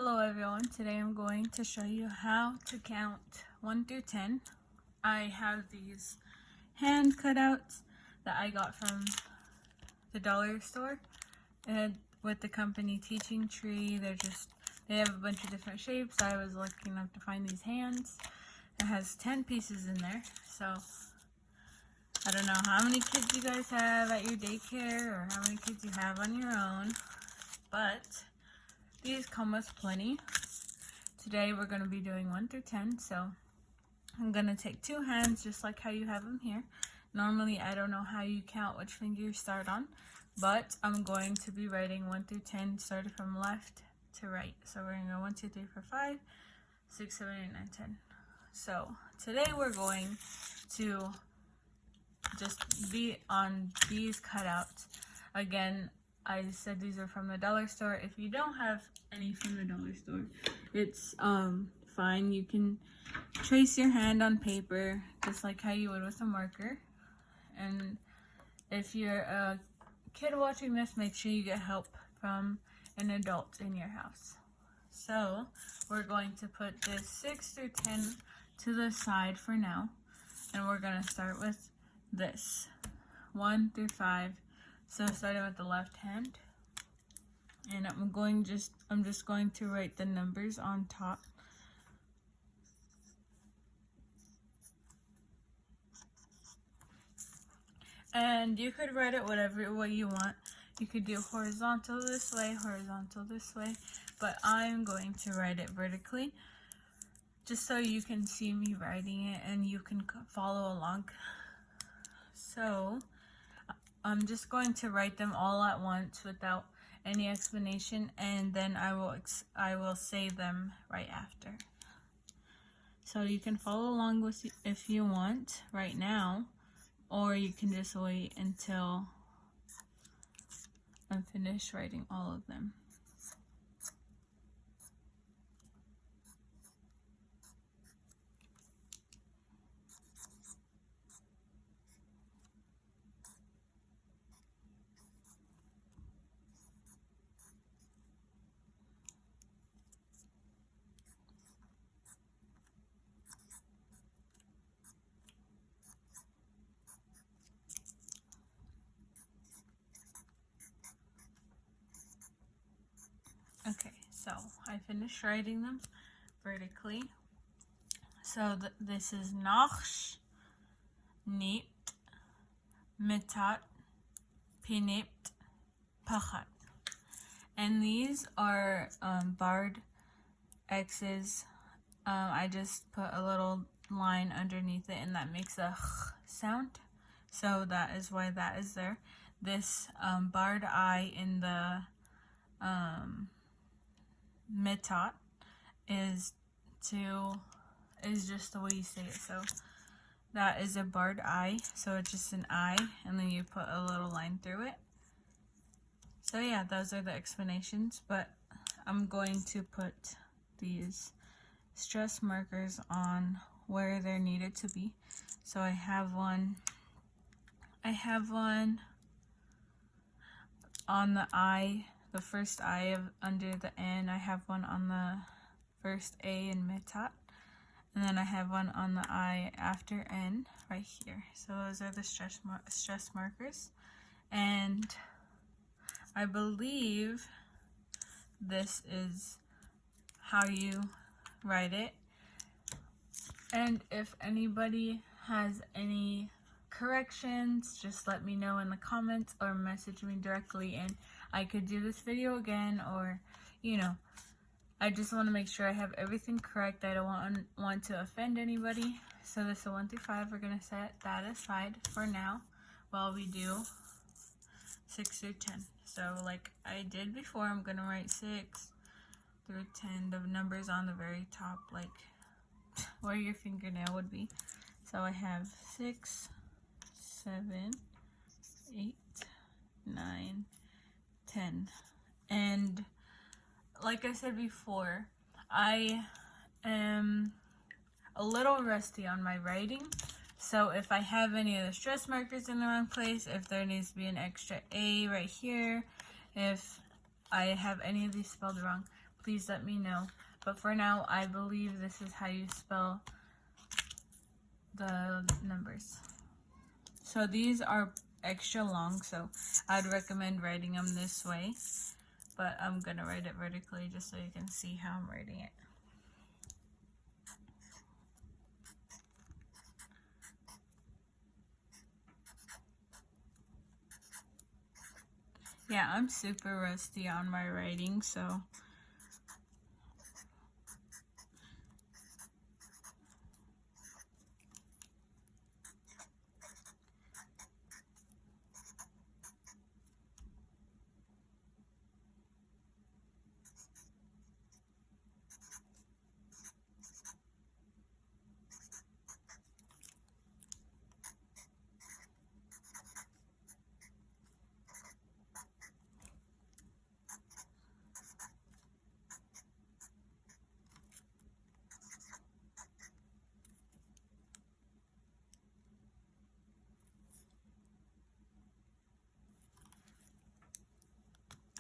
Hello everyone, today I'm going to show you how to count 1 through 10. I have these hand cutouts that I got from the dollar store and with the company Teaching Tree. They have a bunch of different shapes. I was lucky enough to find these hands. It has 10 pieces in there, so I don't know how many kids you guys have at your daycare or how many kids you have on your own, but these come with plenty. Today we're going to be doing 1 through 10, so I'm going to take two hands just like how you have them here. Normally I don't know how you count which finger you start on, but I'm going to be writing 1 through 10 starting from left to right. So we're going to go 1, 2, 3, 4, 5, 6, 7, 8, 9, 10. So today we're going to just be on these cutouts. Again, I said these are from the dollar store. If you don't have any from the dollar store, it's fine. You can trace your hand on paper just like how you would with a marker. And if you're a kid watching this, make sure you get help from an adult in your house. So we're going to put this 6 through 10 to the side for now, and we're going to start with this 1 through 5. So starting with the left hand, and I'm just going to write the numbers on top. And you could write it whatever way you want. You could do horizontal this way, but I'm going to write it vertically just so you can see me writing it and you can follow along. So I'm just going to write them all at once without any explanation, and then I will say them right after. So you can follow along with if you want right now, or you can just wait until I'm finished writing all of them. Okay, so I finished writing them vertically. So this is Nachsh, Nipt, Mitat, Pinipt, Pachat. And these are barred X's. I just put a little line underneath it, and that makes a sound. So that is why that is there. This barred I in the mitat is just the way you say it. So that is a barred I, so it's just an I, and then you put a little line through it. So yeah, those are the explanations, but I'm going to put these stress markers on where they're needed to be. So I have one on the I, the first I under the N. I have one on the first A in mitat, and then I have one on the I after N right here. So those are the stress markers, and I believe this is how you write it. And if anybody has any corrections, just let me know in the comments or message me directly, and I could do this video again, or I just want to make sure I have everything correct. I don't want to offend anybody. So this is 1 through 5. We're going to set that aside for now while we do 6 through 10. So like I did before, I'm going to write 6 through 10, the numbers on the very top, like where your fingernail would be. So I have 6, 7, 8, 9, 10. And like I said before, I am a little rusty on my writing. So if I have any of the stress markers in the wrong place, if there needs to be an extra A right here, if I have any of these spelled wrong, please let me know. But for now, I believe this is how you spell the numbers. So these are extra long, so I'd recommend writing them this way. But I'm gonna write it vertically just so you can see how I'm writing it. Yeah, I'm super rusty on my writing, so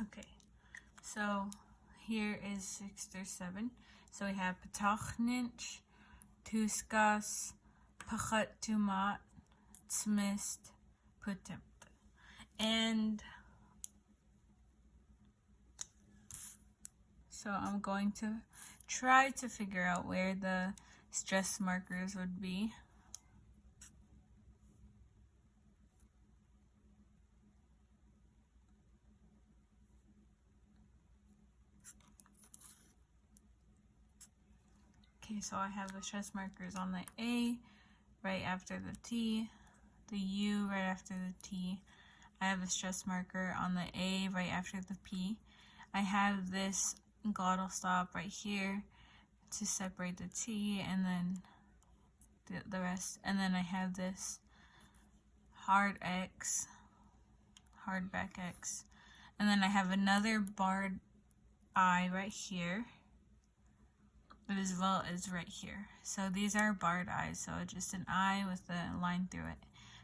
okay. So here is 6 through 7. So we have Patachnich, Tuskas, Pachat Tumat, Smist, Putim. And so I'm going to try to figure out where the stress markers would be. Okay, so I have the stress markers on the A right after the T, the U right after the T. I have a stress marker on the A right after the P. I have this glottal stop right here to separate the T and then the rest. And then I have this hard X, hard back X. And then I have another barred I right here, as well as right here. So these are barred I's, so just an I with a line through it.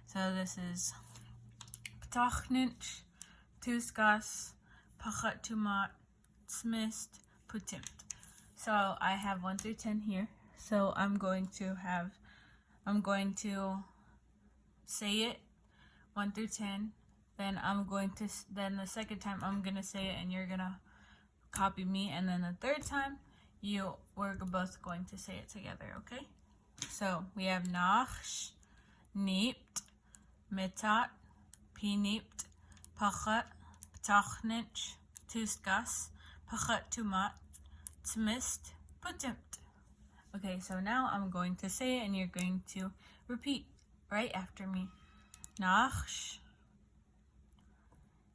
So this is Patachnich, Tuskas, Pachat Tumat, Smist, Putimt. So I have 1 through 10 here. So I'm going to say it 1 through 10. Then then the second time I'm gonna say it and you're gonna copy me, and then the third time we're both going to say it together, okay? So we have Nachsh, Niept, Mitat, Piniept, Pachat, Patachnich, Tuskas, Pachat Tumat, Smist, Putimt. Okay, so now I'm going to say it and you're going to repeat right after me. Nachsh,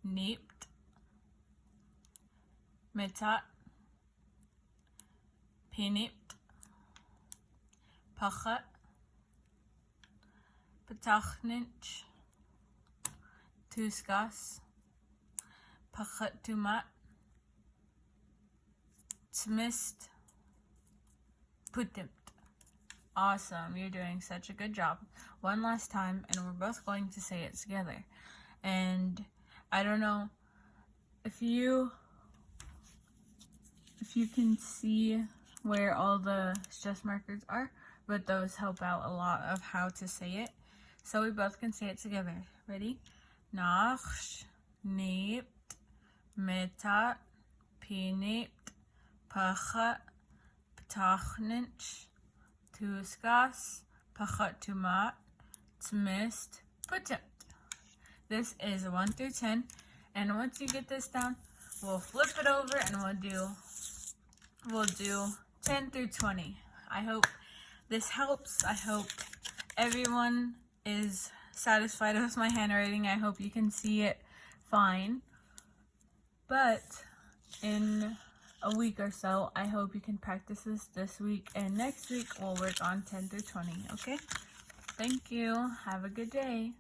Niept, Mitat, Piniept, Pachat, Patachnich, Tuskas, Pachat Tumat, Smist, Putimt. Awesome, you're doing such a good job. One last time, and we're both going to say it together. And I don't know if you can see where all the stress markers are, but those help out a lot of how to say it. So we both can say it together. Ready? Nachsh, Niept, Mitat, Piniept, Pachat, Patachnich, Tuskas, Pachat Tumat, Smist, Putimt. This is 1 through 10, and once you get this down, we'll flip it over and we'll do 10 through 20. I hope this helps. I hope everyone is satisfied with my handwriting. I hope you can see it fine. But in a week or so, I hope you can practice this week, and next week we'll work on 10 through 20, okay? Thank you. Have a good day.